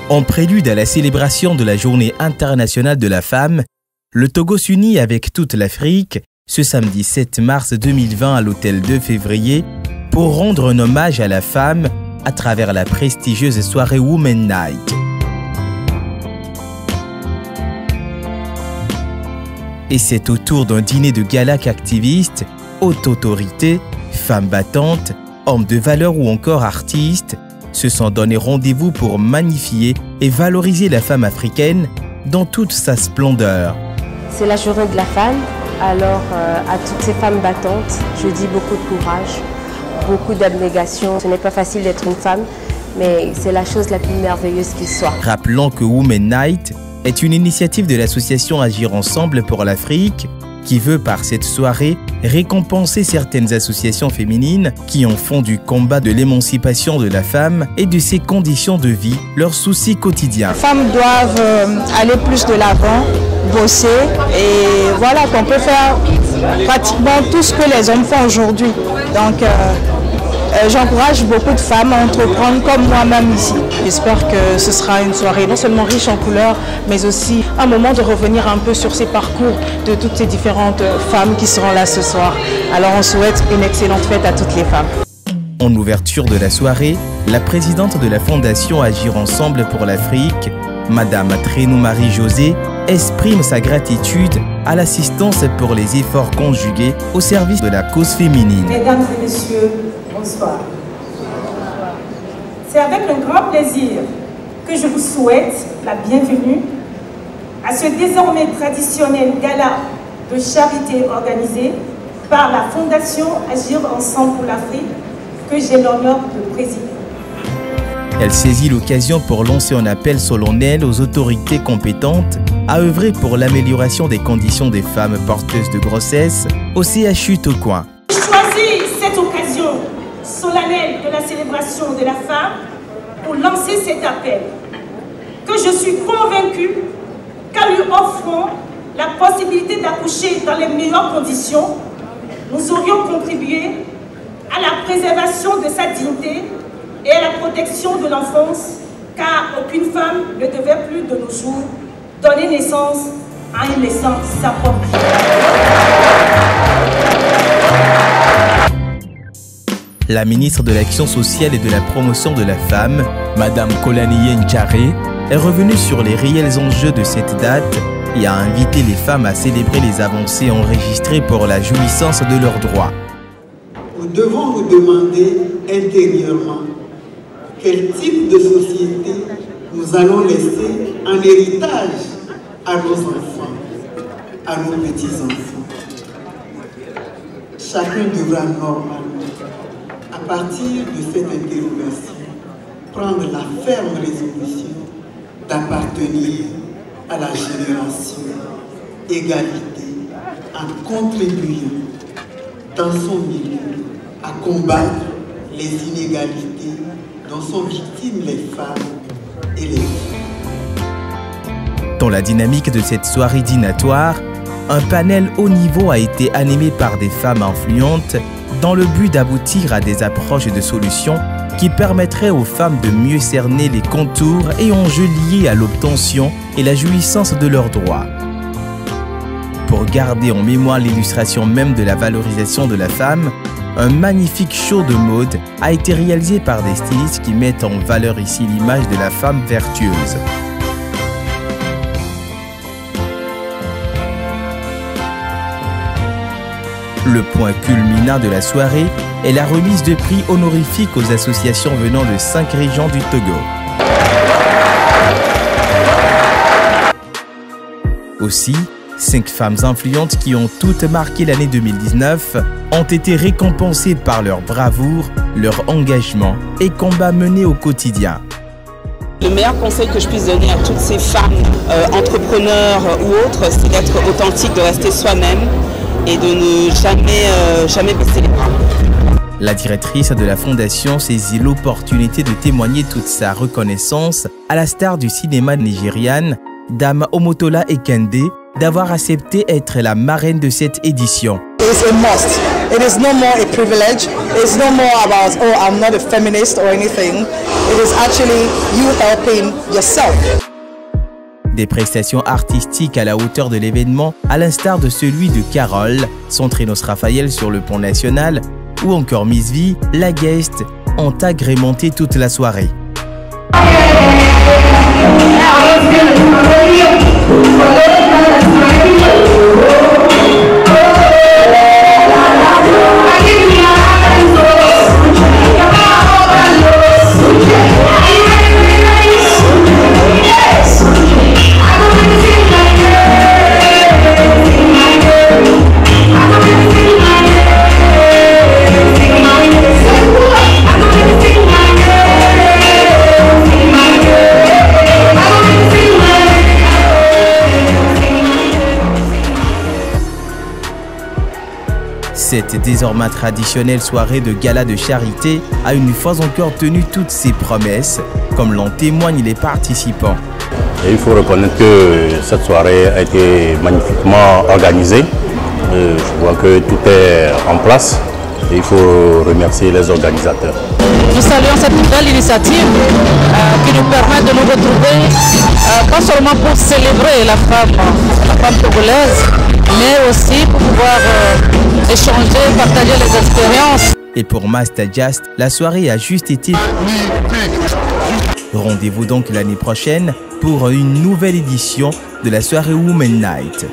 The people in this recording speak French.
En prélude à la célébration de la Journée internationale de la femme, le Togo s'unit avec toute l'Afrique ce samedi 7 mars 2020 à l'hôtel 2 février pour rendre un hommage à la femme à travers la prestigieuse soirée Women Night. Et c'est autour d'un dîner de gala qu'activistes, haute autorité, femmes battantes, hommes de valeur ou encore artistes se sont donné rendez-vous pour magnifier et valoriser la femme africaine dans toute sa splendeur. C'est la journée de la femme, alors à toutes ces femmes battantes, je dis beaucoup de courage, beaucoup d'abnégation. Ce n'est pas facile d'être une femme, mais c'est la chose la plus merveilleuse qui soit. Rappelons que Women Night est une initiative de l'association Agir Ensemble pour l'Afrique qui veut par cette soirée récompenser certaines associations féminines qui en font du combat de l'émancipation de la femme et de ses conditions de vie leur souci quotidien. Les femmes doivent aller plus de l'avant, bosser et voilà qu'on peut faire pratiquement tout ce que les hommes font aujourd'hui. Donc j'encourage beaucoup de femmes à entreprendre comme moi-même ici. J'espère que ce sera une soirée non seulement riche en couleurs, mais aussi un moment de revenir un peu sur ces parcours de toutes ces différentes femmes qui seront là ce soir. Alors on souhaite une excellente fête à toutes les femmes. En ouverture de la soirée, la présidente de la Fondation Agir Ensemble pour l'Afrique, Madame Trenou Marie-Josée, exprime sa gratitude à l'assistance pour les efforts conjugués au service de la cause féminine. Mesdames et messieurs, bonsoir. C'est avec un grand plaisir que je vous souhaite la bienvenue à ce désormais traditionnel gala de charité organisé par la Fondation Agir Ensemble pour l'Afrique que j'ai l'honneur de présider. Elle saisit l'occasion pour lancer un appel solennel aux autorités compétentes à œuvrer pour l'amélioration des conditions des femmes porteuses de grossesse au CHU Tokoin. J'ai choisi cette occasion solennelle de la célébration de la femme pour lancer cet appel, que je suis convaincue qu'en lui offrant la possibilité d'accoucher dans les meilleures conditions, nous aurions contribué à la préservation de sa dignité et à la protection de l'enfance, car aucune femme ne devait plus de nos jours donner naissance à une naissance sa propre vie. La ministre de l'Action sociale et de la promotion de la femme, Madame Kolani Ndjaré, est revenue sur les réels enjeux de cette date et a invité les femmes à célébrer les avancées enregistrées pour la jouissance de leurs droits. Nous devons nous demander intérieurement quel type de société nous allons laisser en héritage à nos enfants, à nos petits-enfants. Chacun devra normalement, à partir de cette interrogation, prendre la ferme résolution d'appartenir à la génération égalité en contribuant dans son milieu à combattre les inégalités dont sont victimes les femmes et les filles. Dans la dynamique de cette soirée dînatoire, un panel haut niveau a été animé par des femmes influentes dans le but d'aboutir à des approches de solutions qui permettraient aux femmes de mieux cerner les contours et enjeux liés à l'obtention et la jouissance de leurs droits. Pour garder en mémoire l'illustration même de la valorisation de la femme, un magnifique show de mode a été réalisé par des stylistes qui mettent en valeur ici l'image de la femme vertueuse. Le point culminant de la soirée est la remise de prix honorifiques aux associations venant de 5 régions du Togo. Aussi, 5 femmes influentes qui ont toutes marqué l'année 2019 ont été récompensées par leur bravoure, leur engagement et combat menés au quotidien. Le meilleur conseil que je puisse donner à toutes ces femmes, entrepreneurs ou autres, c'est d'être authentique, de rester soi-même et de ne jamais baisser les bras. La directrice de la fondation saisit l'opportunité de témoigner toute sa reconnaissance à la star du cinéma nigériane, Dame Omotola Ekende, d'avoir accepté être la marraine de cette édition. is a must. It is no more a privilege. It's no more about, oh, I'm not a feminist or anything. It is actually you helping yourself. Des prestations artistiques à la hauteur de l'événement, à l'instar de celui de Carole, Centrinos Raphaël sur le pont national, ou encore Miss V, la guest, ont agrémenté toute la soirée. Cette désormais traditionnelle soirée de gala de charité a une fois encore tenu toutes ses promesses, comme l'en témoignent les participants. Et il faut reconnaître que cette soirée a été magnifiquement organisée. Je vois que tout est en place et il faut remercier les organisateurs. Nous saluons cette nouvelle initiative qui nous permet de nous retrouver, pas seulement pour célébrer la femme togolaise, mais aussi pour pouvoir échanger, partager les expériences. Et pour Master Just, la soirée a juste été magnifique. Rendez-vous donc l'année prochaine pour une nouvelle édition de la soirée Women Night.